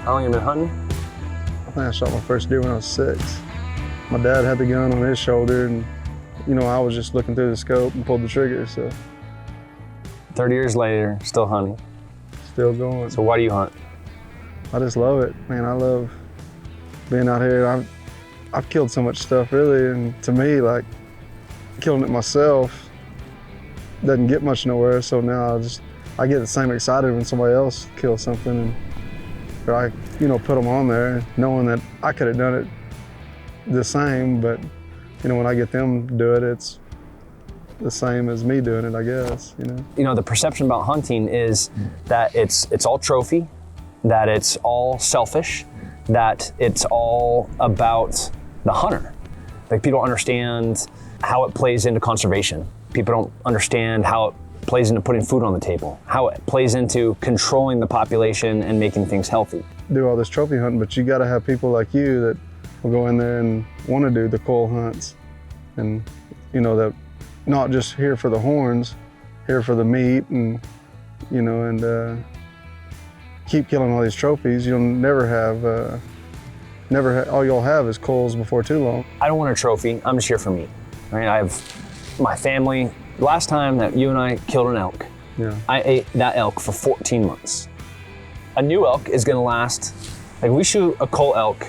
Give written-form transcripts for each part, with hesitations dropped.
How long have you been hunting? I think I shot my first deer when I was 6. My dad had the gun on his shoulder, and you know, I was just looking through the scope and pulled the trigger, so. 30 years later, still hunting. Still going. So why do you hunt? I just love it, man. I love being out here. I've killed so much stuff, really, and to me, like, killing it myself doesn't get much nowhere, so now I get the same excited when somebody else kills something, and or I, you know, put them on there, knowing that I could have done it the same, but you know, when I get them to do it, it's the same as me doing it, I guess, you know. You know, the perception about hunting is that it's all trophy, that it's all selfish, that it's all about the hunter. Like, people don't understand how it plays into conservation. People don't understand how it plays into putting food on the table, how it plays into controlling the population and making things healthy. Do all this trophy hunting, but you gotta have people like you that will go in there and wanna do the cool hunts. And you know, that not just here for the horns, here for the meat, and you know, and keep killing all these trophies. You'll never have, all you'll have is culls before too long. I don't want a trophy, I'm just here for meat. Right? I have my family. Last time that you and I killed an elk, yeah. I ate that elk for 14 months. A new elk is gonna last, like, we shoot a cull elk,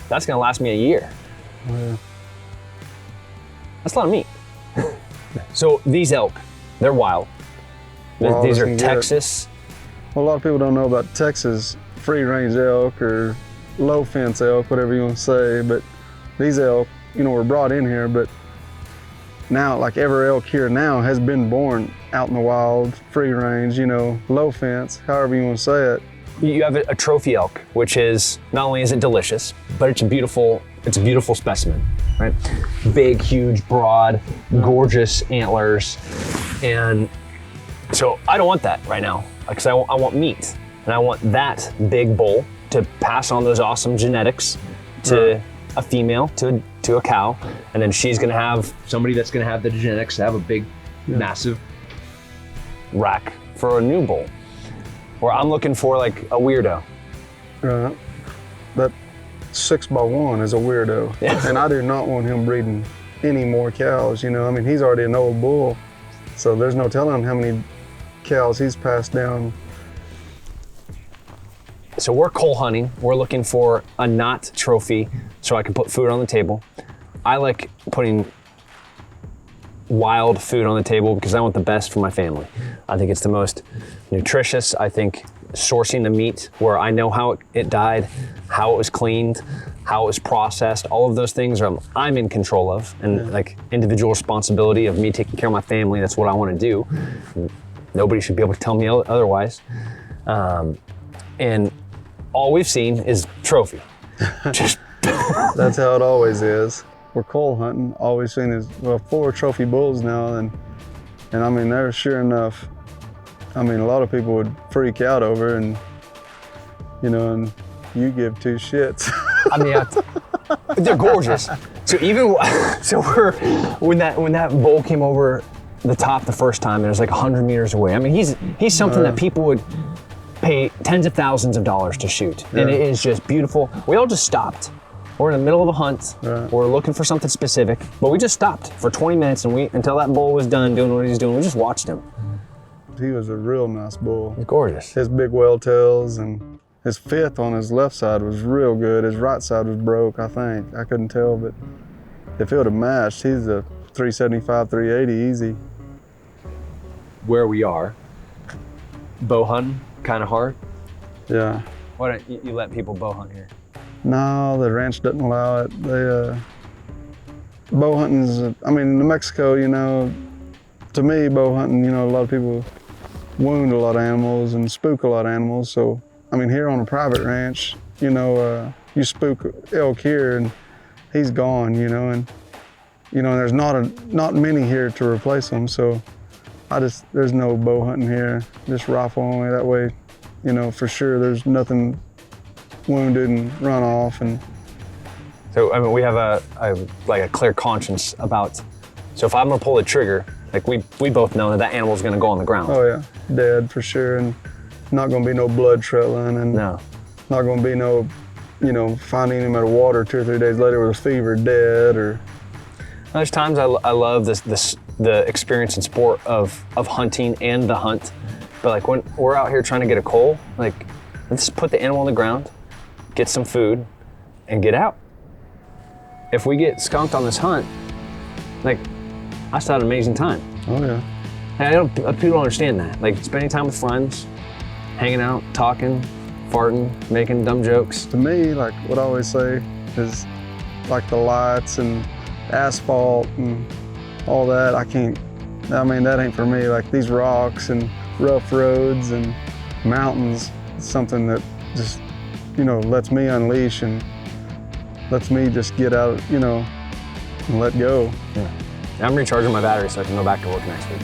that's gonna last me a year. Oh, yeah. That's a lot of meat. So these elk, they're wild. These are Texas. Well, a lot of people don't know about Texas free range elk or low fence elk, whatever you want to say, but these elk, you know, were brought in here, but now, like, every elk here now has been born out in the wild, free range, you know, low fence, however you want to say it. You have a trophy elk, which is, not only is it delicious, but it's a beautiful specimen, right? Big, huge, broad, gorgeous antlers. And so I don't want that right now, because I want meat. And I want that big bull to pass on those awesome genetics to a female, to a cow. And then she's gonna have somebody that's gonna have the genetics to have a big, massive rack for a new bull. Where I'm looking for, like, a weirdo. Right. That 6x1 is a weirdo. Yeah. And I do not want him breeding any more cows, you know. I mean, he's already an old bull, so there's no telling how many cows he's passed down. So we're cull hunting. We're looking for a not trophy so I can put food on the table. I like putting wild food on the table because I want the best for my family. I think it's the most nutritious. I think sourcing the meat where I know how it died, how it was cleaned, how it was processed, all of those things I'm in control of, and like individual responsibility of me taking care of my family. That's what I want to do. Nobody should be able to tell me otherwise. And all we've seen is trophy. Just That's how it always is. We're cull hunting. All we've seen is, well, 4 trophy bulls now, and I mean, they're sure enough. I mean, a lot of people would freak out over, and you know, and you give 2 shits. I mean, they're gorgeous. So when that bull came over the top the first time, it was like 100 meters away. I mean, he's something that people would pay tens of thousands of dollars to shoot, and it is just beautiful. We all just stopped. We're in the middle of a hunt. Right. We're looking for something specific, but we just stopped for 20 minutes, and until that bull was done doing what he was doing, we just watched him. He was a real nice bull. He's gorgeous. His big well tails, and his fifth on his left side was real good. His right side was broke, I think. I couldn't tell, but if it would have matched, he's a 375, 380 easy. Where we are, bow hunting, kind of hard. Yeah. Why don't you let people bow hunt here? No, the ranch doesn't allow it. They, bow hunting's, I mean, in New Mexico, you know, to me, bow hunting, you know, a lot of people wound a lot of animals and spook a lot of animals. So, I mean, here on a private ranch, you know, you spook elk here and he's gone, you know, and there's not many here to replace them. So there's no bow hunting here, just rifle only. That way, you know, for sure there's nothing wounded and run off. And so, I mean, we have a clear conscience about, so if I'm gonna pull the trigger, like we both know that animal's gonna go on the ground. Oh yeah, dead for sure. And not gonna be no blood trailing, and No. not gonna be no, you know, finding him at a water 2 or 3 days later with a fever, dead, or. There's times I love the experience and sport of hunting and the hunt, but like when we're out here trying to get a coal, like let's put the animal on the ground, get some food, and get out. If we get skunked on this hunt, like I still had an amazing time. Oh yeah. And people don't understand that. Like spending time with friends, hanging out, talking, farting, making dumb jokes. To me, like what I always say is like the lights and asphalt and all that, I mean, that ain't for me. Like these rocks and rough roads and mountains, it's something that just, you know, lets me unleash and lets me just get out, you know, and let go. Yeah. I'm recharging my battery so I can go back to work next week.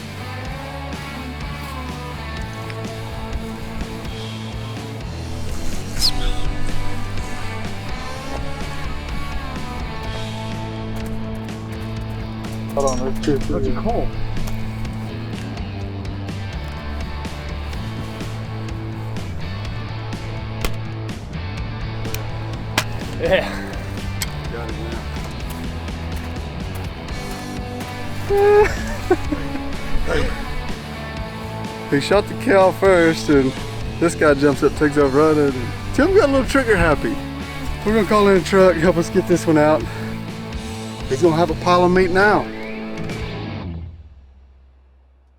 Hold on, there's two. That's a coal. Yeah. Got it now. He shot the cow first, and this guy jumps up, takes off running. Tim got a little trigger happy. We're gonna call in a truck, help us get this one out. He's gonna have a pile of meat now.